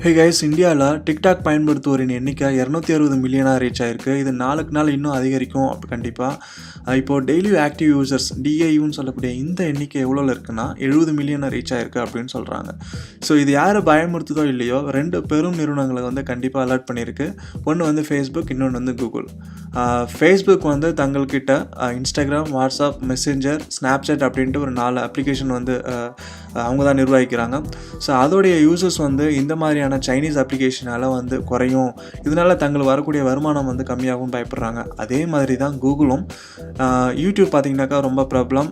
Hey guys, இந்தியாவில் TikTok பயன்படுத்துவோரின் எண்ணிக்கை 260 மில்லியனாக reach ஆயிருக்கு. இது நாளுக்கு நாள் இன்னும் அதிகரிக்கும் கண்டிப்பாக. இப்போது டெய்லி ஆக்டிவ் யூசர்ஸ் டிஐயூன்னு சொல்லக்கூடிய இந்த எண்ணிக்கை எவ்வளோ இருக்குன்னா 70 மில்லியனாக ரீச் ஆயிருக்கு அப்படின்னு சொல்கிறாங்க. ஸோ இது யாரை பயமுறுத்துதோ இல்லையோ, 2 பெரும் நிறுவனங்களை கண்டிப்பாக அலர்ட் பண்ணியிருக்கு. ஒன்று ஃபேஸ்புக், இன்னொன்று கூகுள். ஃபேஸ்புக் தங்கள்கிட்ட இன்ஸ்டாகிராம், வாட்ஸ்அப், மெசேஞ்சர், ஸ்னாப்சாட் அப்படின்ட்டு ஒரு 4 அப்ளிகேஷன் அவங்க தான் நிர்வகிக்கிறாங்க. ஸோ அதோடைய யூசர்ஸ் இந்த மாதிரியான சைனீஸ் அப்ளிகேஷனால் குறையும், இதனால் தங்களுக்கு வரக்கூடிய வருமானம் கம்மியாகவும் பயப்படுறாங்க. அதே மாதிரி தான் கூகுளும். யூடியூப் பார்த்திங்கனாக்கா ரொம்ப ப்ராப்ளம்.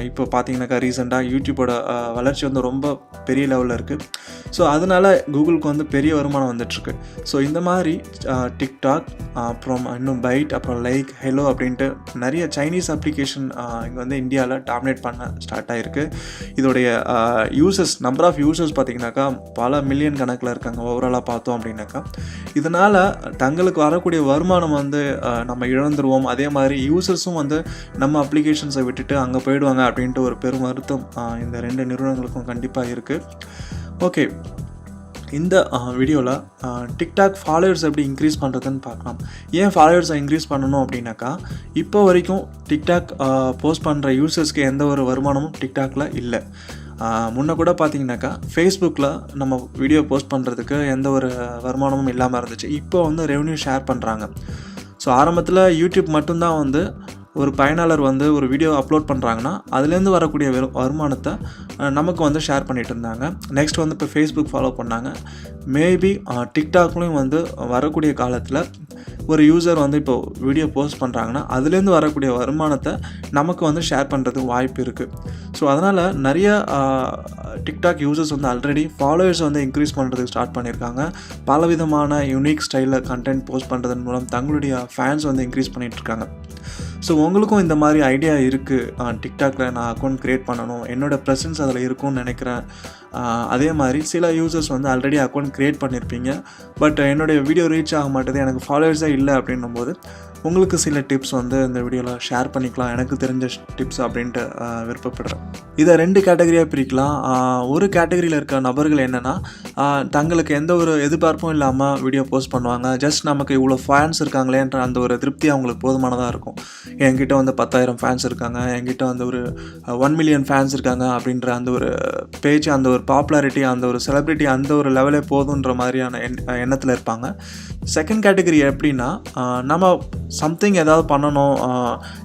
இப்போ பார்த்திங்கனாக்கா ரீசெண்டாக யூடியூப்போட வளர்ச்சி ரொம்ப பெரிய லெவலில் இருக்குது. ஸோ அதனால் கூகுளுக்கு பெரிய வருமானம் வந்துட்டுருக்கு. ஸோ இந்த மாதிரி டிக்டாக், அப்புறம் இன்னும் பைட், அப்புறம் லைக், ஹெலோ அப்படின்ட்டு நிறைய சைனீஸ் அப்ளிகேஷன் இங்கே இந்தியாவில் டாமினேட் பண்ண ஸ்டார்ட் ஆகிருக்கு. இதோடைய யூசர்ஸ், நம்பர் ஆஃப் யூசர்ஸ் பார்த்திங்கனாக்கா பல மில்லியன் கணக்கில் இருக்காங்க ஓவராலாக பார்த்தோம் அப்படின்னாக்கா. இதனால் தங்களுக்கு வரக்கூடிய வருமானம் நம்ம இழந்துருவோம். அதே மாதிரி யூசர்ஸும் நம்ம அப்ளிகேஷன்ஸை விட்டுட்டு அங்கே போயிடுவாங்க அப்படின்ட்டு ஒரு பெரும் வருத்தம் இந்த 2 நிறுவனங்களுக்கும் கண்டிப்பாக இருக்குது. ஓகே, இந்த வீடியோவில் டிக்டாக் ஃபாலோவர்ஸ் எப்படி இன்க்ரீஸ் பண்ணுறதுன்னு பார்க்கலாம். ஏன் ஃபாலோவர்ஸை இன்க்ரீஸ் பண்ணணும் அப்படின்னாக்கா, இப்போ வரைக்கும் டிக்டாக் போஸ்ட் பண்ணுற யூசர்ஸ்க்கு எந்த ஒரு வருமானமும் டிக்டாக்ல இல்லை. முன்ன கூட பார்த்தீங்கன்னாக்கா ஃபேஸ்புக்கில் நம்ம வீடியோ போஸ்ட் பண்ணுறதுக்கு எந்த ஒரு வருமானமும் இல்லாமல் இருந்துச்சு. இப்போ ரெவென்யூ ஷேர் பண்ணுறாங்க. ஸோ ஆரம்பத்தில் யூடியூப் மட்டும்தான் ஒரு பயனாளர் ஒரு வீடியோ அப்லோட் பண்ணுறாங்கன்னா அதுலேருந்து வரக்கூடிய வருமானத்தை நமக்கு ஷேர் பண்ணிகிட்டு இருந்தாங்க. நெக்ஸ்ட் இப்போ ஃபேஸ்புக் ஃபாலோ பண்ணாங்க. மேபி டிக்டாக்லேயும் வரக்கூடிய காலத்தில் ஒரு யூசர் இப்போ வீடியோ போஸ்ட் பண்ணுறாங்கன்னா அதுலேருந்து வரக்கூடிய வருமானத்தை நமக்கு ஷேர் பண்ணுறதுக்கு வாய்ப்பு இருக்குது. ஸோ அதனால் நிறைய TikTok users already followers increase பண்ணுறதுக்கு ஸ்டார்ட் பண்ணியிருக்காங்க. பலவிதமான யூனிக் ஸ்டைலில் கண்டென்ட் போஸ்ட் பண்ணுறதன் மூலம் தங்களுடைய ஃபேன்ஸ் இன்க்ரீஸ் பண்ணிகிட்ருக்காங்க. ஸோ உங்களுக்கும் இந்த மாதிரி ஐடியா இருக்குது, டிக்டாக்ல நான் அக்கௌண்ட் க்ரியேட் பண்ணணும், என்னோடய ப்ரெசன்ஸ் அதில் இருக்கும்னு நினைக்கிறேன். அதே மாதிரி சில யூசர்ஸ் ஆல்ரெடி அக்கௌண்ட் க்ரியேட் பண்ணியிருப்பீங்க, பட் என்னுடைய வீடியோ ரீச் ஆக மாட்டேது, எனக்கு ஃபாலோவர்ஸே இல்லை அப்படின்னும் போது உங்களுக்கு சில டிப்ஸ் இந்த வீடியோவில் ஷேர் பண்ணிக்கலாம், எனக்கு தெரிஞ்ச டிப்ஸ் அப்படின்ட்டு விருப்பப்படுறேன். இதை 2 கேட்டகரியாக பிரிக்கலாம். ஒரு கேட்டகரியில் இருக்க நபர்கள் என்னென்னா, தங்களுக்கு எந்த ஒரு எதிர்பார்ப்பும் இல்லாமல் வீடியோ போஸ்ட் பண்ணுவாங்க. ஜஸ்ட் நமக்கு இவ்வளோ ஃபேன்ஸ் இருக்காங்களேன்ற அந்த ஒரு திருப்தி அவங்களுக்கு போதுமானதாக இருக்கும். என்கிட்ட 10,000 ஃபேன்ஸ் இருக்காங்க, என்கிட்ட ஒரு 1 மில்லியன் ஃபேன்ஸ் இருக்காங்க அப்படின்ற அந்த ஒரு பேஜ், அந்த ஒரு பாப்புலாரிட்டி, அந்த ஒரு செலிப்ரிட்டி, அந்த ஒரு லெவலே போதுன்ற மாதிரியான எண்ணத்தில் இருப்பாங்க. செகண்ட் கேட்டகரி எப்படின்னா, நம்ம சம்திங் ஏதாவது பண்ணணும்,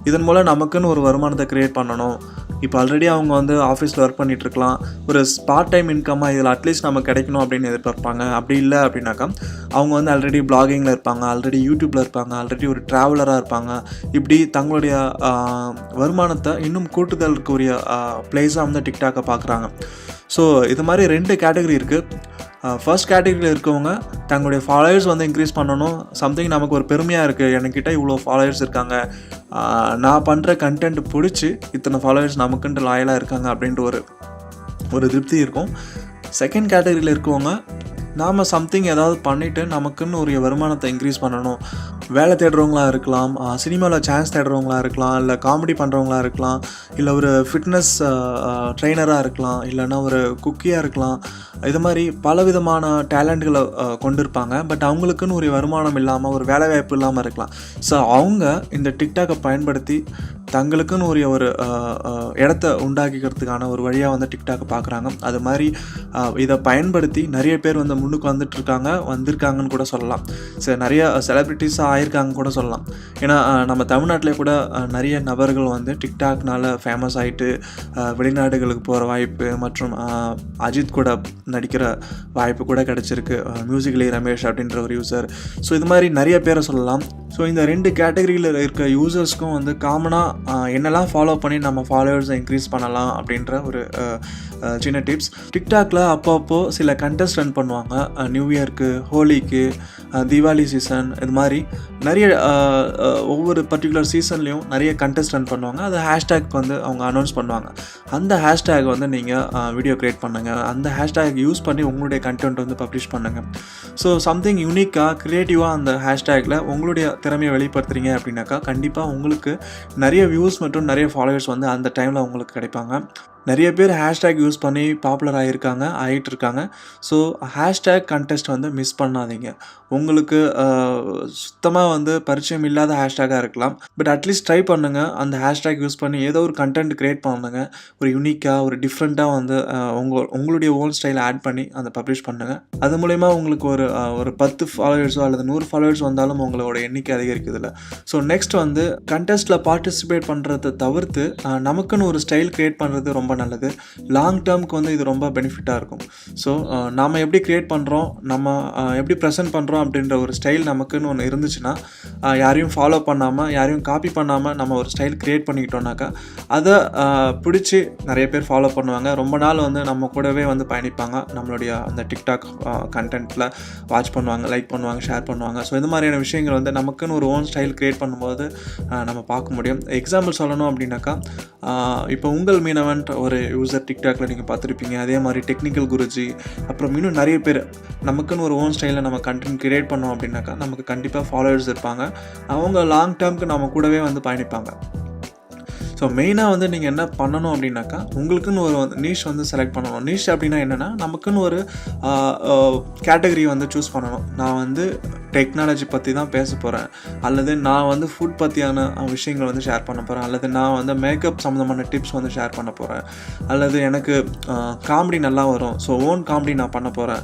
இதன் மூலம் நமக்குன்னு ஒரு வருமானத்தை க்ரியேட் பண்ணணும். இப்போ ஆல்ரெடி அவங்க ஆஃபீஸில் ஒர்க் பண்ணிகிட்ருக்கலாம், ஒரு பார்ட் டைம் இன்கம்மாக இதில் அட்லீஸ்ட் நமக்கு கிடைக்கணும் அப்படின்னு எதிர்பார்ப்பாங்க. அப்படி இல்லை அப்படின்னாக்கா அவங்க ஆல்ரெடி பிளாகிங்கில் இருப்பாங்க, ஆல்ரெடி யூடியூப்பில் இருப்பாங்க, ஆல்ரெடி ஒரு ட்ராவலராக இருப்பாங்க. இப்படி தங்களுடைய வருமானத்தை இன்னும் கூட்டுதலுக்குரிய பிளேஸாக டிக்டாக்கை பார்க்குறாங்க. ஸோ இது மாதிரி 2 கேட்டகரி இருக்குது. ஃபர்ஸ்ட் கேட்டகரியில் இருக்கவங்க தங்களுடைய ஃபாலோவர்ஸ் இன்க்ரீஸ் பண்ணணும், சம்திங் நமக்கு ஒரு பெருமையாக இருக்குது, என்கிட்ட இவ்வளோ ஃபாலோவர்ஸ் இருக்காங்க, நான் பண்ணுற கண்டென்ட் பிடிச்சி இத்தனை ஃபாலோவர்ஸ் நமக்குன்ட்டு லாயலாக இருக்காங்க அப்படின்ட்டு ஒரு திருப்தி இருக்கும். செகண்ட் கேட்டகரியில் இருக்கவங்க நாம் சம்திங் ஏதாவது பண்ணிவிட்டு நமக்குன்னு ஒரு வருமானத்தை இன்க்ரீஸ் பண்ணணும். வேலை தேடுறவங்களா இருக்கலாம், சினிமாவில் சான்ஸ் தேடுறவங்களா இருக்கலாம், இல்லை காமெடி பண்ணுறவங்களா இருக்கலாம், இல்லை ஒரு ஃபிட்னஸ் ட்ரெயினராக இருக்கலாம், இல்லைன்னா ஒரு குக்கியாக இருக்கலாம். இது மாதிரி பலவிதமான டேலண்ட்களை கொண்டு இருப்பாங்க. பட் அவங்களுக்குன்னு ஒரு வருமானம் இல்லாமல், ஒரு வேலை வாய்ப்பு இல்லாமல் இருக்கலாம். ஸோ அவங்க இந்த டிக்டாக்கை பயன்படுத்தி தங்களுக்குன்னு ஒரு இடத்த உண்டாக்கிக்கிறதுக்கான ஒரு வழியாக டிக்டாக்கை பார்க்குறாங்க. அது மாதிரி இதை பயன்படுத்தி நிறைய பேர் முன்னுக்கு வந்திருக்காங்கன்னு கூட சொல்லலாம். சரி, நிறைய செலிப்ரிட்டிஸாக ஆயிருக்காங்க கூட சொல்லலாம். ஏன்னா நம்ம தமிழ்நாட்டிலே கூட நிறைய நபர்கள் டிக்டாக்னால ஃபேமஸ் ஆகிட்டு வெளிநாடுகளுக்கு போகிற வாய்ப்பு, மற்றும் அஜித் கூட நடிக்கிற வாய்ப்பு கூட கிடச்சிருக்கு, மியூசிக்லி ரமேஷ் அப்படின்ற ஒரு யூசர். ஸோ இது மாதிரி நிறைய பேரை சொல்லலாம். ஸோ இந்த 2 கேட்டகரியில் இருக்க யூசர்ஸ்க்கும் காமனாக என்னெல்லாம் ஃபாலோ பண்ணி நம்ம ஃபாலோவர்ஸை இன்க்ரீஸ் பண்ணலாம் அப்படின்ற ஒரு சின்ன டிப்ஸ். டிக்டாக்ல அப்பப்போ சில கண்டெஸ்ட் ரன் பண்ணுவாங்க. நியூ இயர்க்கு, ஹோலிக்கு, தீபாவளி சீசன், இது மாதிரி நிறைய ஒவ்வொரு பர்டிகுலர் சீசன்லேயும் நிறைய கண்டெஸ்ட் ரன் பண்ணுவாங்க. அது ஹேஷ்டேக் அவங்க அனௌன்ஸ் பண்ணுவாங்க. அந்த ஹேஷ்டேக் நீங்கள் வீடியோ க்ரியேட் பண்ணுங்கள், அந்த ஹேஷ்டேக் யூஸ் பண்ணி உங்களுடைய கண்டென்ட் பப்ளிஷ் பண்ணுங்கள். ஸோ சம்திங் யூனிக்காக, க்ரியேட்டிவாக அந்த ஹேஷ்டேக்கில் உங்களுடைய திறமையை வெளிப்படுத்துறீங்க அப்படின்னாக்கா கண்டிப்பாக உங்களுக்கு நிறைய வியூஸ் மற்றும் நிறைய ஃபாலோவர்ஸ் அந்த டைமில் உங்களுக்கு கிடைப்பாங்க. நிறைய பேர் ஹேஷ்டேக் யூஸ் பண்ணி பாப்புலர் ஆகிட்டுருக்காங்க. ஸோ ஹேஷ்டேக் கண்டெஸ்ட் வந்து மிஸ் பண்ணாதீங்க. உங்களுக்கு சுத்தமாக வந்து பரிச்சயம் இல்லாத ஹேஷ்டேக்காக இருக்கலாம். பட் அட்லீஸ்ட் ட்ரை பண்ணுங்கள். அந்த ஹேஷ்டேக் யூஸ் பண்ணி ஏதோ ஒரு கண்டென்ட் க்ரியேட் பண்ணுங்கள். ஒரு யூனிக்காக ஒரு டிஃப்ரெண்ட்டாக வந்து உங்களுடைய ஓன் ஸ்டைலை ஆட் பண்ணி அதை பப்ளிஷ் பண்ணுங்கள். அது மூலயமா உங்களுக்கு ஒரு 10 ஃபாலோவர்ஸோ அல்லது 100 ஃபாலோவர்ஸ் வந்தாலும் உங்களோட எண்ணிக்கை அதிகரிக்குதில்ல. ஸோ நெக்ஸ்ட் வந்து கண்டெஸ்ட்டில் பார்ட்டிசிபேட் பண்ணுறதை தவிர்த்து நமக்குன்னு ஒரு ஸ்டைல் க்ரியேட் பண்ணுறது ரொம்ப நல்லது. லாங் டேர்முக்கு வந்து இது ரொம்ப பெனிஃபிட்டாக இருக்கும். ஸோ நாம் எப்படி க்ரியேட் பண்ணுறோம், நம்ம எப்படி ப்ரெசென்ட் பண்ணுறோம் அப்படின்ற ஒரு ஸ்டைல் நமக்குன்னு ஒன்று இருந்துச்சுன்னா, யாரையும் ஃபாலோ பண்ணாமல் யாரையும் காப்பி பண்ணாமல் நம்ம ஒரு ஸ்டைல் க்ரியேட் பண்ணிக்கிட்டோம்னாக்கா அதை பிடிச்சி நிறைய பேர் ஃபாலோ பண்ணுவாங்க. ரொம்ப நாள் வந்து நம்ம கூடவே வந்து பயணிப்பாங்க. நம்மளுடைய அந்த டிக்டாக் கண்டென்ட்டில் வாட்ச் பண்ணுவாங்க, லைக் பண்ணுவாங்க, ஷேர் பண்ணுவாங்க. ஸோ இந்த மாதிரியான விஷயங்கள் வந்து நமக்குன்னு ஒரு ஓன் ஸ்டைல் க்ரியேட் பண்ணும்போது நம்ம பார்க்க முடியும். எக்ஸாம்பிள் சொல்லணும் அப்படின்னாக்கா, இப்போ உங்கள் மீனவன் ஒரு யூசர் டிக்டாக்ல நீங்கள் பார்த்துருப்பீங்க. அதே மாதிரி டெக்னிக்கல் குருஜி, அப்புறம் இன்னும் நிறைய பேர் நமக்குன்னு ஒரு ஓன் ஸ்டைலில் நம்ம கண்டென்ட் கிரியேட் பண்ணோம் அப்படின்னாக்கா நமக்கு கண்டிப்பாக ஃபாலோவர்ஸ் இருப்பாங்க. அவங்க லாங் டேர்முக்கு நம்ம கூடவே வந்து பயணிப்பாங்க. ஸோ மெயினாக வந்து நீங்கள் என்ன பண்ணணும் அப்படின்னாக்கா, உங்களுக்குன்னு ஒரு நீஷ் வந்து செலக்ட் பண்ணணும். நீஷ் அப்படின்னா என்னென்னா, நமக்குன்னு ஒரு கேட்டகரி வந்து சூஸ் பண்ணணும். நான் வந்து டெக்னாலஜி பற்றி தான் பேச போகிறேன், அல்லது நான் வந்து ஃபுட் பற்றியான விஷயங்கள் வந்து ஷேர் பண்ண போகிறேன், அல்லது நான் வந்து மேக்கப் சம்மந்தமான டிப்ஸ் வந்து ஷேர் பண்ண போகிறேன், அல்லது எனக்கு காமெடி நல்லா வரும், ஸோ ஓன் காமெடி நான் பண்ண போகிறேன்,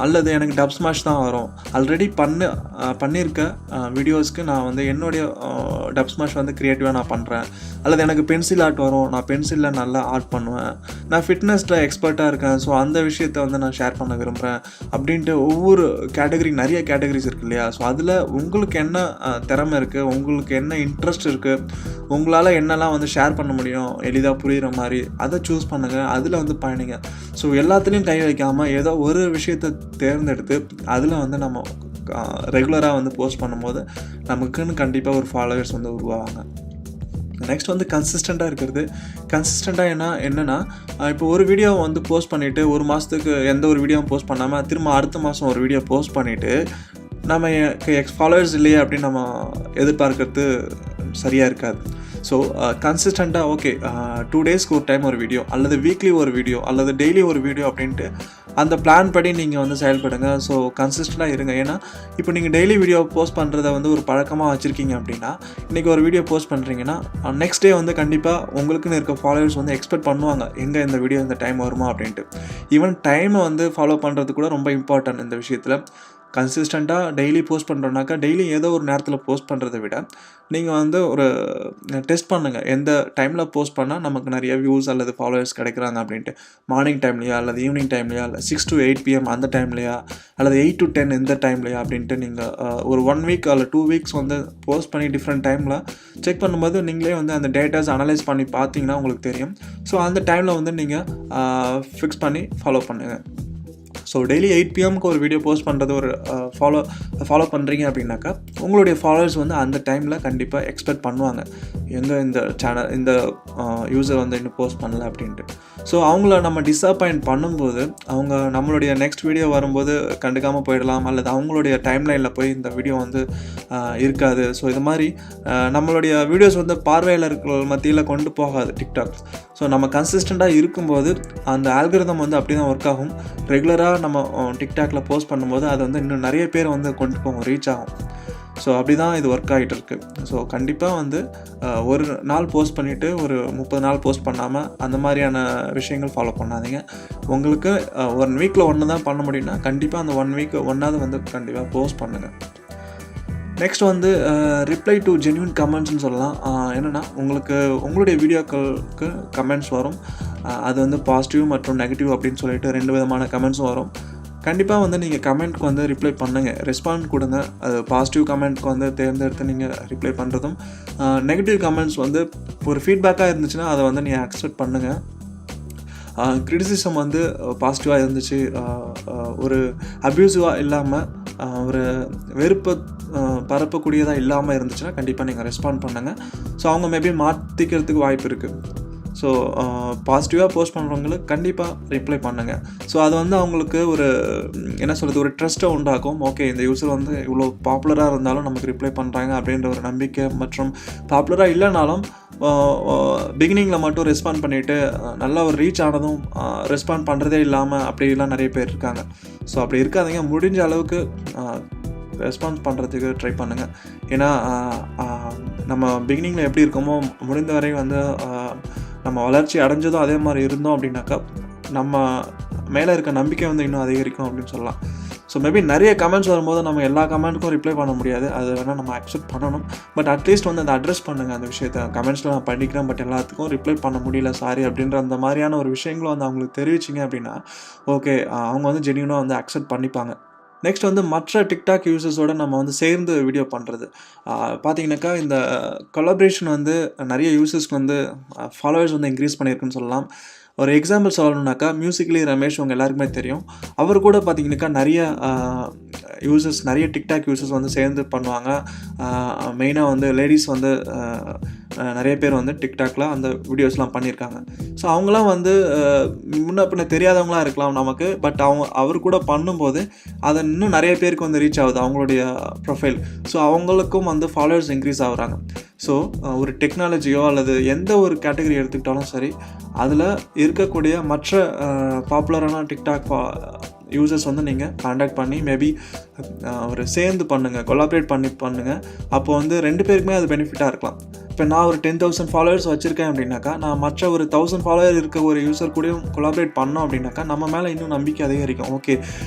அல்லது எனக்கு டப் ஸ்மாஷ் தான் வரும். ஆல்ரெடி பண்ணியிருக்க வீடியோஸ்க்கு நான் வந்து என்னுடைய டப் ஸ்மாஷ் வந்து க்ரியேட்டிவாக நான் பண்ணுறேன், அல்லது எனக்கு பென்சில் ஆர்ட் வரும், நான் பென்சிலில் நல்லா ஆர்ட் பண்ணுவேன், நான் ஃபிட்னஸில் எக்ஸ்பர்ட்டாக இருக்கேன், ஸோ அந்த விஷயத்தை வந்து நான் ஷேர் பண்ண விரும்புகிறேன் அப்படின்ட்டு ஒவ்வொரு கேட்டகரி, நிறைய கேட்டகரிஸ் இருக்குது இல்லையா? ஸோ அதில் உங்களுக்கு என்ன திறமை இருக்குது, உங்களுக்கு என்ன இன்ட்ரெஸ்ட் இருக்குது, உங்களால் என்னெல்லாம் வந்து ஷேர் பண்ண முடியும் எளிதாக புரிகிற மாதிரி, அதை சூஸ் பண்ணுங்கள். அதில் வந்து பயணிங்க. ஸோ எல்லாத்துலேயும் கை வைக்காமல் ஏதோ ஒரு விஷயத்தை தேர்ந்தெடுத்து அதில் வந்து நம்ம ரெகுலராக வந்து போஸ்ட் பண்ணும்போது நமக்குன்னு கண்டிப்பாக ஒரு ஃபாலோவர்ஸ் வந்து உருவாவாங்க. நெக்ஸ்ட் வந்து கன்சிஸ்டண்ட்டாக இருக்கிறது. கன்சிஸ்டண்ட்டாக என்னென்னா, இப்போ ஒரு வீடியோ வந்து போஸ்ட் பண்ணிவிட்டு ஒரு மாதத்துக்கு எந்த ஒரு வீடியோவும் போஸ்ட் பண்ணாமல் திரும்ப அடுத்த மாதம் ஒரு வீடியோ போஸ்ட் பண்ணிவிட்டு நம்ம ஃபாலோவர்ஸ் இல்லையே அப்படின்னு நம்ம எதிர்பார்க்கறது சரியாக இருக்காது. ஸோ கன்சிஸ்டண்ட்டாக ஓகே 2 டேஸ்க்கு ஒரு டைம் ஒரு வீடியோ, அல்லது வீக்லி ஒரு வீடியோ, அல்லது டெய்லி ஒரு வீடியோ அப்படின்ட்டு அந்த பிளான் படி நீங்கள் வந்து செயல்படுங்க. ஸோ கன்சிஸ்டண்ட்டாக இருங்க. ஏன்னா இப்போ நீங்கள் டெய்லி வீடியோ போஸ்ட் பண்ணுறத வந்து ஒரு பழக்கமாக வச்சுருக்கீங்க அப்படின்னா, இன்றைக்கி ஒரு வீடியோ போஸ்ட் பண்ணுறீங்கன்னா நெக்ஸ்ட் டே வந்து கண்டிப்பாக உங்களுக்குன்னு இருக்க ஃபாலோவர்ஸ் வந்து எக்ஸ்பெக்ட் பண்ணுவாங்க, எங்கே இந்த வீடியோ இந்த டைம் வருமா அப்படின்ட்டு. ஈவன் டைமை வந்து ஃபாலோ பண்ணுறது கூட ரொம்ப இம்பார்ட்டன்ட் இந்த விஷயத்தில். கன்சிஸ்டண்ட்டாக டெய்லி போஸ்ட் பண்ணுறோன்னாக்கா, டெய்லி ஏதோ ஒரு நேரத்தில் போஸ்ட் பண்ணுறதை விட நீங்கள் வந்து ஒரு டெஸ்ட் பண்ணுங்கள், எந்த டைமில் போஸ்ட் பண்ணால் நமக்கு நிறைய வியூஸ் அல்லது ஃபாலோவர்ஸ் கிடைக்கிறாங்க அப்படின்ட்டு. மார்னிங் டைம்லையா, அல்லது ஈவினிங் டைம்லையா, இல்லை 6 to 8 PM அந்த டைம்லையா, அல்லது 8 to 10 இந்த டைம்லையா அப்படின்ட்டு நீங்கள் ஒரு 1 வீக் அல்ல 2 வீக்ஸ் வந்து போஸ்ட் பண்ணி டிஃப்ரெண்ட் டைமில் செக் பண்ணும்போது நீங்களே வந்து அந்த டேட்டாஸ் அனலைஸ் பண்ணி பார்த்தீங்கன்னா உங்களுக்கு தெரியும். ஸோ அந்த டைமில் வந்து நீங்கள் ஃபிக்ஸ் பண்ணி ஃபாலோ பண்ணுங்கள். ஸோ டெய்லி 8 PMக்கு ஒரு வீடியோ போஸ்ட் பண்ணுறது ஒரு ஃபாலோ பண்ணுறீங்க அப்படின்னாக்கா, உங்களுடைய ஃபாலோவர்ஸ் வந்து அந்த டைமில் கண்டிப்பாக எக்ஸ்பெக்ட் பண்ணுவாங்க, எங்கே இந்த சேனல் இந்த யூசர் வந்து இன்னும் போஸ்ட் பண்ணல அப்படின்ட்டு. ஸோ அவங்கள நம்ம டிஸப்பாயிண்ட் பண்ணும்போது அவங்க நம்மளுடைய நெக்ஸ்ட் வீடியோ வரும்போது கண்டுக்காமல் போயிடலாம், அல்லது அவங்களுடைய டைம்லைனில் போய் இந்த வீடியோ வந்து இருக்காது. ஸோ இது மாதிரி நம்மளுடைய வீடியோஸ் வந்து பார்வையாளர்கள் மத்தியில் கொண்டு போகாது டிக்டாக். ஸோ நம்ம கன்சிஸ்டண்ட்டாக இருக்கும்போது அந்த ஆல்கரிதம் வந்து அப்படி தான் ஒர்க் ஆகும். ரெகுலராக நம்ம டிக்டாக்ல போஸ்ட் பண்ணும்போது அது வந்து இன்னும் நிறைய பேர் வந்து கொண்டு போகும், ரீச் ஆகும். ஸோ அப்படி தான் இது ஒர்க் ஆகிட்டு இருக்கு. ஸோ கண்டிப்பாக வந்து ஒரு நாள் போஸ்ட் பண்ணிவிட்டு ஒரு 30 நாள் போஸ்ட் பண்ணாமல் அந்த மாதிரியான விஷயங்கள் ஃபாலோ பண்ணாதீங்க. உங்களுக்கு 1 வீக்கில் 1 தான் பண்ண முடியும்னா கண்டிப்பாக அந்த 1 வீக் 1ஆவது வந்து கண்டிப்பாக போஸ்ட் பண்ணுங்கள். நெக்ஸ்ட் வந்து ரிப்ளை டு ஜென்யூன் கமெண்ட்ஸ்னு சொல்லலாம். என்னென்னா, உங்களுடைய வீடியோக்களுக்கு கமெண்ட்ஸ் வரும். அது வந்து பாசிட்டிவ் மற்றும் நெகட்டிவ் அப்படின்னு சொல்லிட்டு 2 விதமான கமெண்ட்ஸும் வரும். கண்டிப்பாக வந்து நீங்கள் கமெண்ட்க்கு வந்து ரிப்ளை பண்ணுங்கள், ரெஸ்பாண்ட் கொடுங்க. அது பாசிட்டிவ் கமெண்ட்க்கு வந்து தேர்ந்தெடுத்து நீங்கள் ரிப்ளை பண்ணுறதும், நெகட்டிவ் கமெண்ட்ஸ் வந்து ஒரு ஃபீட்பேக்காக இருந்துச்சுன்னா அதை வந்து நீங்கள் அக்செப்ட் பண்ணுங்கள். கிரிட்டிசிசம் வந்து பாசிட்டிவாக இருந்துச்சு, ஒரு அப்யூசிவாக இல்லாமல், ஒரு வெறுப்பை பரப்பக்கூடியதாக இல்லாமல் இருந்துச்சுன்னா கண்டிப்பாக நீங்கள் ரெஸ்பாண்ட் பண்ணுங்கள். ஸோ அவங்க மேபி மாற்றிக்கிறதுக்கு வாய்ப்பு இருக்குது. ஸோ பாசிட்டிவாக போஸ்ட் பண்ணுறவங்களுக்கு கண்டிப்பாக ரிப்ளை பண்ணுங்கள். ஸோ அது வந்து அவங்களுக்கு ஒரு என்ன சொல்கிறது, ஒரு ட்ரஸ்ட்டை உண்டாக்கும். ஓகே, இந்த யூஸர் வந்து இவ்வளோ பாப்புலராக இருந்தாலும் நமக்கு ரிப்ளை பண்ணுறாங்க அப்படின்ற ஒரு நம்பிக்கை, மற்றும் பாப்புலராக இல்லைனாலும் பிகினிங்கில் மட்டும் ரெஸ்பாண்ட் பண்ணிவிட்டு நல்லா ஒரு ரீச் ஆனதும் ரெஸ்பாண்ட் பண்ணுறதே இல்லாமல் அப்படிலாம் நிறைய பேர் இருக்காங்க. ஸோ அப்படி இருக்காதீங்க, முடிஞ்ச அளவுக்கு ரெஸ்பான்ஸ் பண்ணுறதுக்கு ட்ரை பண்ணுங்கள். ஏன்னா நம்ம பிகினிங்கில் எப்படி இருக்கோமோ முடிந்த வரை வந்து நம்ம வளர்ச்சி அடைஞ்சதும் அதே மாதிரி இருந்தோம் அப்படின்னாக்கா நம்ம மேலே இருக்க நம்பிக்கை வந்து இன்னும் அதிகரிக்கும் அப்படின்னு சொல்லலாம். ஸோ மேபி நிறைய கமெண்ட்ஸ் வரும்போது நம்ம எல்லா கமெண்ட்டுக்கும் ரிப்ளை பண்ண முடியாது, அது வேணால் நம்ம அக்செப்ட் பண்ணணும். பட் அட்லீஸ்ட் வந்து அதை அட்ரஸ் பண்ணுங்கள் அந்த விஷயத்தை. கமெண்ட்ஸில் நான் பண்ணிக்கிறேன் பட் எல்லாத்துக்கும் ரிப்ளை பண்ண முடியல சாரி அப்படின்ற அந்த மாதிரியான ஒரு விஷயங்களும் வந்து அவங்களுக்கு தெரிவிச்சிங்க அப்படின்னா ஓகே, அவங்க வந்து ஜென்யூனாக வந்து அக்செப்ட் பண்ணிப்பாங்க. நெக்ஸ்ட் வந்து மற்ற டிக்டாக் யூசர்ஸோடு நம்ம வந்து சேர்ந்து வீடியோ பண்ணுறது. பார்த்தீங்கன்னாக்கா இந்த கொலாபரேஷன் வந்து நிறைய யூசர்ஸ்க்கு வந்து ஃபாலோவர்ஸ் வந்து இன்க்ரீஸ் பண்ணியிருக்குன்னு சொல்லலாம். ஒரு எக்ஸாம்பிள் சொல்லணுன்னாக்கா மியூசிக்கலி ரமேஷ் உங்கள் எல்லாருக்குமே தெரியும். அவர் கூட பார்த்தீங்கன்னாக்கா நிறைய டிக்டாக் யூசர்ஸ் வந்து சேர்ந்து பண்ணுவாங்க. மெயினாக வந்து லேடிஸ் வந்து நிறைய பேர் வந்து டிக்டாக்ல அந்த வீடியோஸ்லாம் பண்ணியிருக்காங்க. ஸோ அவங்களாம் வந்து முன்ன பின்ன தெரியாதவங்களாம் இருக்கலாம் நமக்கு, பட் அவர் கூட பண்ணும்போது அதை இன்னும் நிறைய பேருக்கு வந்து ரீச் ஆகுது அவங்களுடைய ப்ரொஃபைல். ஸோ அவங்களுக்கும் வந்து ஃபாலோவர்ஸ் இன்க்ரீஸ் ஆகுறாங்க. ஸோ ஒரு டெக்னாலஜியோ அல்லது எந்த ஒரு கேட்டகரி எடுத்துக்கிட்டாலும் சரி, அதில் இருக்கக்கூடிய மற்ற பாப்புலரான டிக்டாக் யூசர்ஸ் வந்து நீங்கள் காண்டாக்ட் பண்ணி மேபி ஒரு சேர்ந்து பண்ணுங்கள், கொலாபரேட் பண்ணுங்கள். அப்போ வந்து 2 பேருக்குமே அது பெனிஃபிட்டாக இருக்கலாம். இப்போ நான் ஒரு 10,000 ஃபாலோவர்ஸ் வச்சுருக்கேன் அப்படின்னாக்கா, நான் மற்ற ஒரு 1000 ஃபாலோவர் இருக்க ஒரு யூசர் கூடயும் கொலாபரேட் பண்ணோம் அப்படின்னாக்கா நம்ம மேலே இன்னும் நம்பிக்கை அதிகரிக்கும். ஓகே,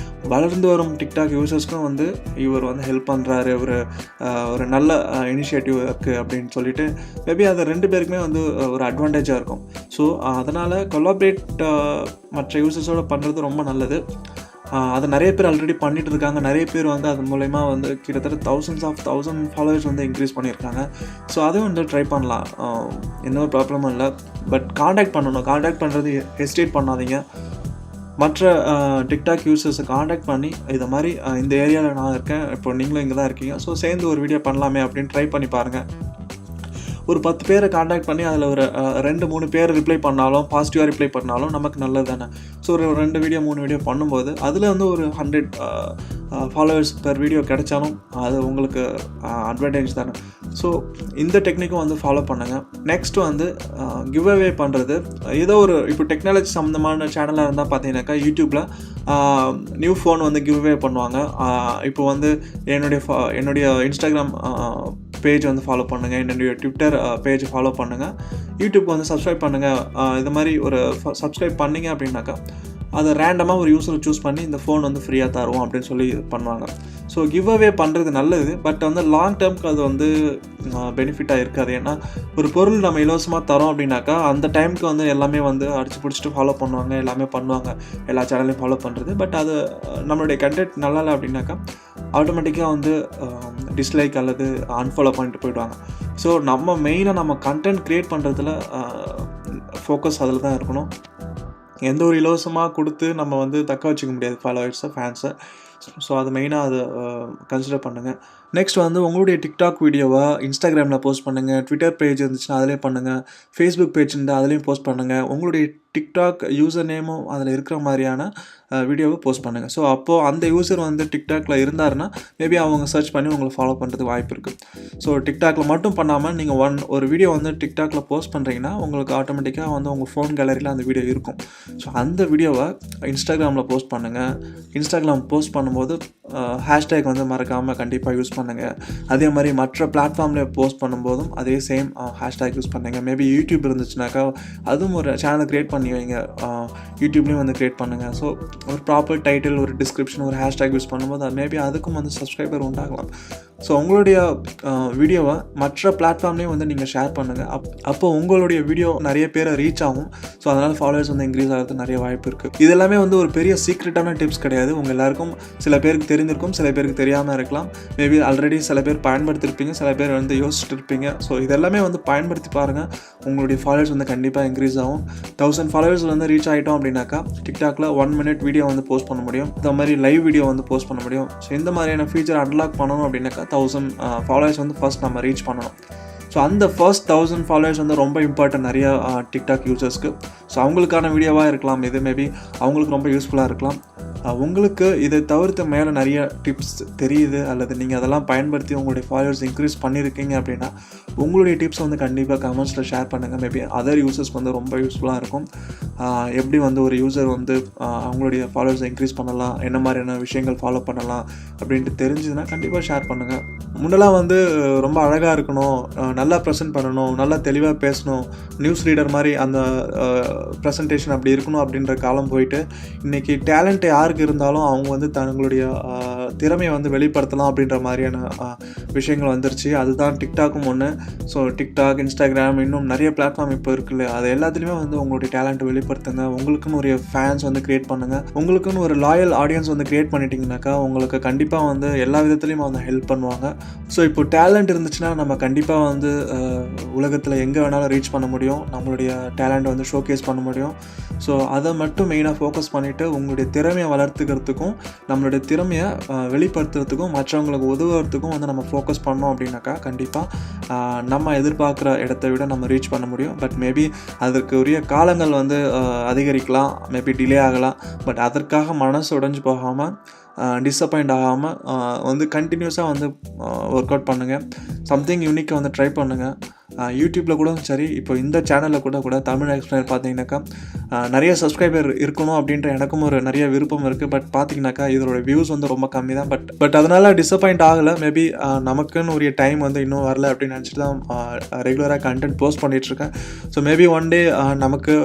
வளர்ந்து வரும் டிக்டாக் யூசர்ஸ்க்கும் வந்து இவர் வந்து ஹெல்ப் பண்ணுறாரு, ஒரு நல்ல இனிஷியேட்டிவ் இருக்குது அப்படின்னு சொல்லிட்டு மேபி அது 2 பேருக்குமே வந்து ஒரு அட்வான்டேஜாக இருக்கும். ஸோ அதனால் கொலாபரேட் மற்ற யூசர்ஸோடு பண்ணுறது ரொம்ப நல்லது. அதை நிறைய பேர் ஆல்ரெடி பண்ணிகிட்டு இருக்காங்க. நிறைய பேர் வந்து அது மூலயமா வந்து கிட்டத்தட்ட thousands ஃபாலோவர்ஸ் வந்து இன்க்ரீஸ் பண்ணியிருக்காங்க. ஸோ அதையும் வந்து ட்ரை பண்ணலாம், எந்த ஒரு ப்ராப்ளமும் இல்லை. பட் காண்டாக்ட் பண்ணுறது ஹெசிடேட் பண்ணாதீங்க. மற்ற டிக்டாக் யூசர்ஸை காண்டாக்ட் பண்ணி இதை மாதிரி இந்த ஏரியாவில் நான் இருக்கேன், இப்போ நீங்களும் இங்கே தான் இருக்கீங்க, ஸோ சேர்ந்து ஒரு வீடியோ பண்ணலாமே அப்படின்னு ட்ரை பண்ணி பாருங்கள். ஒரு 10 பேரை காண்டாக்ட் பண்ணி அதில் ஒரு 2-3 பேர் ரிப்ளை பண்ணாலும், பாசிட்டிவாக ரிப்ளை பண்ணாலும் நமக்கு நல்லது தானே. ஸோ ஒரு 2 வீடியோ 3 வீடியோ பண்ணும்போது அதில் வந்து ஒரு 100 ஃபாலோவர்ஸ் பெர் வீடியோ கிடைச்சாலும் அது உங்களுக்கு அட்வான்டேஜ் தானே. ஸோ இந்த டெக்னிக்கும் வந்து ஃபாலோ பண்ணுங்கள். நெக்ஸ்ட் வந்து கிவ் அவே பண்ணுறது. ஏதோ ஒரு இப்போ டெக்னாலஜி சம்மந்தமான சேனலாக இருந்தால் பார்த்தீங்கன்னாக்கா யூடியூப்பில் நியூ ஃபோன் வந்து கிவ் அவே பண்ணுவாங்க. இப்போ வந்து என்னுடைய இன்ஸ்டாகிராம் பேஜ் வந்து ஃபாலோ பண்ணுங்கள், என்னுடைய ட்விட்டர் பேஜ் ஃபாலோ பண்ணுங்கள், யூடியூப்க்கு வந்து சப்ஸ்கிரைப் பண்ணுங்கள். இது மாதிரி ஒரு சப்ஸ்கிரைப் பண்ணிங்க அப்படின்னாக்கா அதை ரேண்டமாக ஒரு யூஸரை சூஸ் பண்ணி இந்த ஃபோன் வந்து ஃப்ரீயாக தருவோம் அப்படின்னு சொல்லி பண்ணுவாங்க. ஸோ கிவ் அவே பண்ணுறது நல்லது, பட் வந்து லாங் டேர்முக்கு அது வந்து பெனிஃபிட்டாக இருக்காது. ஏன்னா ஒரு பொருள் நம்ம இலவசமாக தரோம் அப்படின்னாக்கா அந்த டைமுக்கு வந்து எல்லாமே வந்து அடிச்சு பிடிச்சிட்டு ஃபாலோ பண்ணுவாங்க, எல்லாமே பண்ணுவாங்க, எல்லா சேனல்லையும் ஃபாலோ பண்ணுறது. பட் அது நம்மளுடைய கண்டென்ட் நல்லா இல்லை அப்படின்னாக்கா ஆட்டோமேட்டிக்காக வந்து டிஸ்லைக் அல்லது அன்ஃபாலோ பண்ணிட்டு போயிடுவாங்க. ஸோ நம்ம மெயினாக நம்ம கண்டென்ட் க்ரியேட் பண்ணுறதுல ஃபோக்கஸ் அதில் தான் இருக்கணும். எந்த ஒரு இலவசமாக கொடுத்து நம்ம வந்து தக்க வச்சுக்க முடியாது ஃபாலோவர்ஸை, ஃபேன்ஸை. ஸோ அது மெயினாக அதை கன்சிடர் பண்ணுங்கள். நெக்ஸ்ட் வந்து உங்களுடைய டிக்டாக் வீடியோவை இன்ஸ்டாகிராமில் போஸ்ட் பண்ணுங்கள், ட்விட்டர் பேஜ் இருந்துச்சுன்னா அதிலே பண்ணுங்கள், ஃபேஸ்புக் பேஜ் இருந்தால் அதுலேயும் போஸ்ட் பண்ணுங்கள். உங்களுடைய டிக்டாக் யூசர் நேமும் அதில் இருக்கிற மாதிரியான வீடியோவை போஸ்ட் பண்ணுங்கள். ஸோ அப்போது அந்த யூசர் வந்து டிக்டாக்ல இருந்தாருன்னா மேபி அவங்க சர்ச் பண்ணி உங்களை ஃபாலோ பண்ணுறதுக்கு வாய்ப்பு இருக்குது. ஸோ டிக்டாக்ல மட்டும் பண்ணாமல் நீங்கள் ஒரு வீடியோ வந்து டிக்டாக்ல போஸ்ட் பண்ணுறீங்கன்னா உங்களுக்கு ஆட்டோமேட்டிக்காக வந்து உங்கள் ஃபோன் கேலரியில் அந்த வீடியோ இருக்கும். ஸோ அந்த வீடியோவை இன்ஸ்டாகிராமில் போஸ்ட் பண்ணுங்கள். இன்ஸ்டாகிராம் போஸ்ட் பண்ணும்போது ஹேஷ்டேக் வந்து மறக்காமல் கண்டிப்பாக யூஸ் பண்ணுங்கள். அதே மாதிரி மற்ற பிளாட்ஃபார்மில் போஸ்ட் பண்ணும்போதும் அதே சேம் ஹேஷ்டேக் யூஸ் பண்ணுங்கள். மேபி யூடியூப் இருந்துச்சுனாக்கா அதுவும் ஒரு சேனலை க்ரியேட் பண்ணி வைங்க, யூடியூப்லேயும் வந்து க்ரியேட் பண்ணுங்கள். ஸோ ஒரு ப்ராப்பர் டைட்டில், ஒரு டிஸ்கிரிப்ஷன், ஒரு ஹேஷ்டேக் யூஸ் பண்ணும்போது அது மேபி அதுக்கும் வந்து சப்ஸ்கிரைபர் உண்டாகலாம். ஸோ உங்களுடைய வீடியோவை மற்ற பிளாட்ஃபார்ம்லேயும் வந்து நீங்கள் ஷேர் பண்ணுங்கள். அப்போ உங்களுடைய வீடியோ நிறைய பேரை ரீச் ஆகும். ஸோ அதனால் ஃபாலோவர்ஸ் வந்து இன்க்ரீஸ் ஆகிறதுக்கு நிறைய வாய்ப்பு இருக்குது. இது எல்லாமே வந்து ஒரு பெரிய சீக்ரெட்டான டிப்ஸ் கிடையாது. உங்கள் எல்லாருக்கும் சில பேருக்கு தெரிஞ்சிருக்கும், சில பேருக்கு தெரியாமல் இருக்கலாம். மேபி ஆல்ரெடி சில பேர் பயன்படுத்திருப்பீங்க, சில பேர் வந்து யோசிச்சுட்டு இருப்பீங்க. ஸோ இதெல்லாமே வந்து பயன்படுத்தி பாருங்கள். உங்களுடைய ஃபாலோவர்ஸ் வந்து கண்டிப்பாக இன்க்ரீஸ் ஆகும். 1000 ஃபாலோவர்ஸ் வந்து ரீச் ஆகிட்டோம் அப்படின்னாக்கா டிக்டாக்ல 1 minute வீடியோ வந்து போஸ்ட் பண்ண முடியும். இந்த மாதிரி லைவ் வீடியோ வந்து போஸ்ட் பண்ண முடியும். ஸோ இந்த மாதிரியான ஃபீச்சர் அன்லாக் பண்ணணும் அப்படின்னாக்கா 1000 ஃபாலோவர்ஸ் வந்து ஃபர்ஸ்ட் நம்ம ரீச் பண்ணணும். ஸோ அந்த ஃபர்ஸ்ட் 1000 ஃபாலோவர்ஸ் வந்து ரொம்ப இம்பார்ட்டன்ட் நிறைய டிக்டாக் யூசர்ஸ்க்கு. ஸோ அவங்களுக்கான வீடியோவாக இருக்கலாம் இது, மேபி அவங்களுக்கு ரொம்ப யூஸ்ஃபுல்லாக இருக்கலாம். உங்களுக்கு இதை தவிர்த்து மேலே நிறைய டிப்ஸ் தெரியுது அல்லது நீங்கள் அதெல்லாம் பயன்படுத்தி உங்களுடைய ஃபாலோவர்ஸ் இன்க்ரீஸ் பண்ணியிருக்கீங்க அப்படின்னா உங்களுடைய டிப்ஸ் வந்து கண்டிப்பாக கமெண்ட்ஸில் ஷேர் பண்ணுங்கள். மேபி அதர் யூசர்ஸ்க்கு வந்து ரொம்ப யூஸ்ஃபுல்லாக இருக்கும். எப்படி வந்து ஒரு யூசர் வந்து அவங்களுடைய ஃபாலோவர்ஸை இன்க்ரீஸ் பண்ணலாம், என்ன மாதிரியான விஷயங்கள் ஃபாலோ பண்ணலாம் அப்படின்ட்டு தெரிஞ்சுதுன்னா கண்டிப்பாக ஷேர் பண்ணுங்கள். முன்னெல்லாம் வந்து ரொம்ப அழகாக இருக்கணும், நல்லா ப்ரெசென்ட் பண்ணணும், நல்லா தெளிவாக பேசணும், நியூஸ் ரீடர் மாதிரி அந்த ப்ரெசன்டேஷன் அப்படி இருக்கணும் அப்படின்ற காலம் போயிட்டு இன்றைக்கி டேலண்ட் யாருக்கு இருந்தாலும் அவங்க வந்து தங்களுடைய திறமையை வந்து வெளிப்படுத்தலாம் அப்படின்ற மாதிரியான விஷயங்கள் வந்துருச்சு. அதுதான் டிக்டாக்கும் ஒன்று. ஸோ டிக்டாக், இன்ஸ்டாகிராம், இன்னும் நிறைய பிளாட்ஃபார்ம் இப்போ இருக்குல்ல, அது எல்லாத்துலேயுமே வந்து உங்களுடைய டேலண்ட்டை வெளிப்படுத்துங்க. உங்களுக்குன்னு ஒரு ஃபேன்ஸ் வந்து க்ரியேட் பண்ணுங்கள். உங்களுக்குன்னு ஒரு லாயல் ஆடியன்ஸ் வந்து க்ரியேட் பண்ணிட்டீங்கன்னாக்கா உங்களுக்கு கண்டிப்பாக வந்து எல்லா விதத்துலேயும் வந்து ஹெல்ப் பண்ணுவாங்க. ஸோ இப்போ டேலண்ட் இருந்துச்சுன்னா நம்ம கண்டிப்பாக வந்து உலகத்தில் எங்கே வேணாலும் ரீச் பண்ண முடியும், நம்மளுடைய டேலண்ட்டை வந்து ஷோகேஸ் பண்ண முடியும். ஸோ அதை மட்டும் மெயினாக ஃபோக்கஸ் பண்ணிவிட்டு உங்களுடைய திறமையை வளர்த்துக்கிறதுக்கும் நம்மளுடைய திறமையை வெளிப்படுத்துறதுக்கும் மற்றவங்களுக்கு உதவுறதுக்கும் வந்து நம்ம ஃபோக்கஸ் பண்ணோம் அப்படின்னாக்கா கண்டிப்பாக நம்ம எதிர்பார்க்குற இடத்தை விட நம்ம ரீச் பண்ண முடியும். பட் மேபி அதற்கு உரிய காலங்கள் வந்து அதிகரிக்கலாம், மேபி டிலே ஆகலாம். பட் அதற்காக மனசு உடைஞ்சு போகாமல், டிஸப்பாயிண்ட் ஆகாமல் வந்து கண்டினியூஸாக வந்து ஒர்க் அவுட் பண்ணுங்கள். சம்திங் யூனிக்காக வந்து ட்ரை பண்ணுங்கள். யூடியூப்பில் கூட சரி, இப்போ இந்த சேனலில் கூட தமிழ் எக்ஸ்பிளைனர் பார்த்தீங்கன்னாக்கா நிறைய சப்ஸ்கிரைபர் இருக்கணும் அப்படின்ற எனக்கும் ஒரு நிறைய விருப்பம் இருக்குது. பட் பார்த்தீங்கன்னாக்கா இதோட வியூஸ் வந்து ரொம்ப கம்மி தான். பட் அதனால் டிஸப்பாயிண்ட் ஆகலை. மேபி நமக்குன்னு உரிய டைம் வந்து இன்னும் வரல அப்படின்னு நினச்சிட்டு தான் ரெகுலராக கண்டென்ட் போஸ்ட் பண்ணிகிட்ருக்கேன். ஸோ மேபி ஒன் டே நமக்கு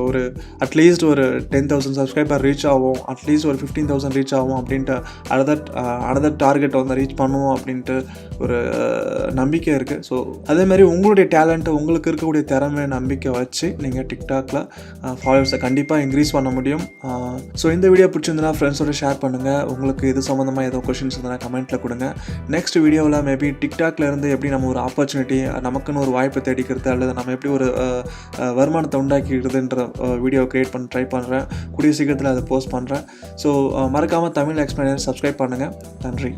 ஒரு அட்லீஸ்ட் ஒரு 10,000 சப்ஸ்கிரைபர் ரீச் ஆகும், அட்லீஸ்ட் ஒரு 15,000 ரீச் ஆகும் அப்படின்ட்டு அனதர் டார்கெட்டை வந்து ரீச் பண்ணுவோம் அப்படின்ட்டு ஒரு நம்பிக்கை இருக்குது. ஸோ அதேமாதிரி உங்களுடைய டேலண்ட்டை, உங்களுக்கு இருக்கக்கூடிய திறமை, நம்பிக்கை வச்சு நீங்கள் டிக்டாக்ல ஃபாலோவர்ஸை கண்டிப்பாக இன்க்ரீஸ் பண்ண முடியும். ஸோ இந்த வீடியோ பிடிச்சிருந்தனா ஃப்ரெண்ட்ஸோட ஷேர் பண்ணுங்கள். உங்களுக்கு இது சம்மந்தமாக ஏதோ கொஷின்ஸ் இருந்தால் கமெண்ட்டில் கொடுங்க. நெக்ஸ்ட் வீடியோவில் மேபி டிக்டாக்ல இருந்து எப்படி நம்ம ஒரு ஆப்பர்ச்சுனிட்டி, நமக்குன்னு ஒரு வாய்ப்பை தேடிக்கிறது அல்லது நம்ம எப்படி ஒரு வருமானத்தை உண்டாக்கிக்கிறதுன்ற வீடியோ க்ரியேட் பண்ண ட்ரை பண்ணுறேன். கூடிய சீக்கிரத்தில் அதை போஸ்ட் பண்ணுறேன். ஸோ மறக்காமல் தமிழ் எக்ஸ்பிளைனர் சப்ஸ்கிரைப் பண்ணுங்கள். நன்றி.